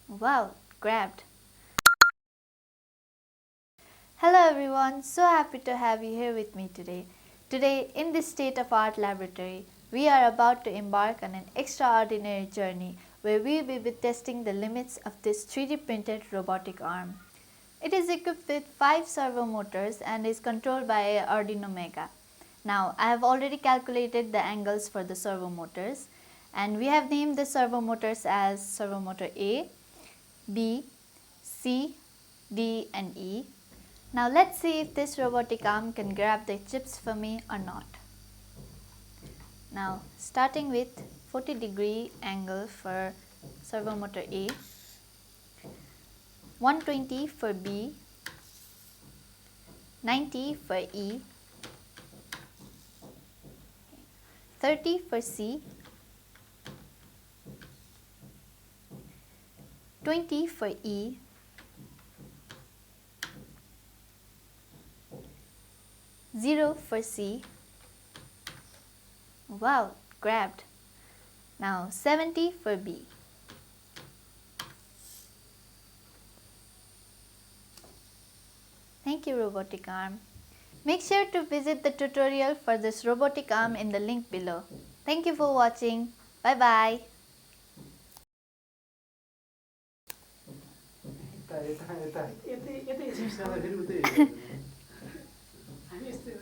Wow, grabbed. Hello everyone, so happy to have you here with me today. Today, in this state of art laboratory, we are about to embark on an extraordinary journey where we will be testing the limits of this 3D printed robotic arm. It is equipped with 5 servo motors and is controlled by a Arduino Mega. Now, I have already calculated the angles for the servo motors and we have named the servo motors as servo motor A, B, C, D and E. Now let's see if this robotic arm can grab the chips for me or not. Now starting with 40-degree angle for servo motor A, 120 for B, 90 for E, 30 for C, 20 for E, 0 for C. Wow, grabbed. Now 70 for B. Thank you, robotic arm. Make sure to visit the tutorial for this robotic arm in the link below. Thank you for watching. Bye bye. यतै यतै यतै यतै छिर्छ फेरि उतै हामी यस्तै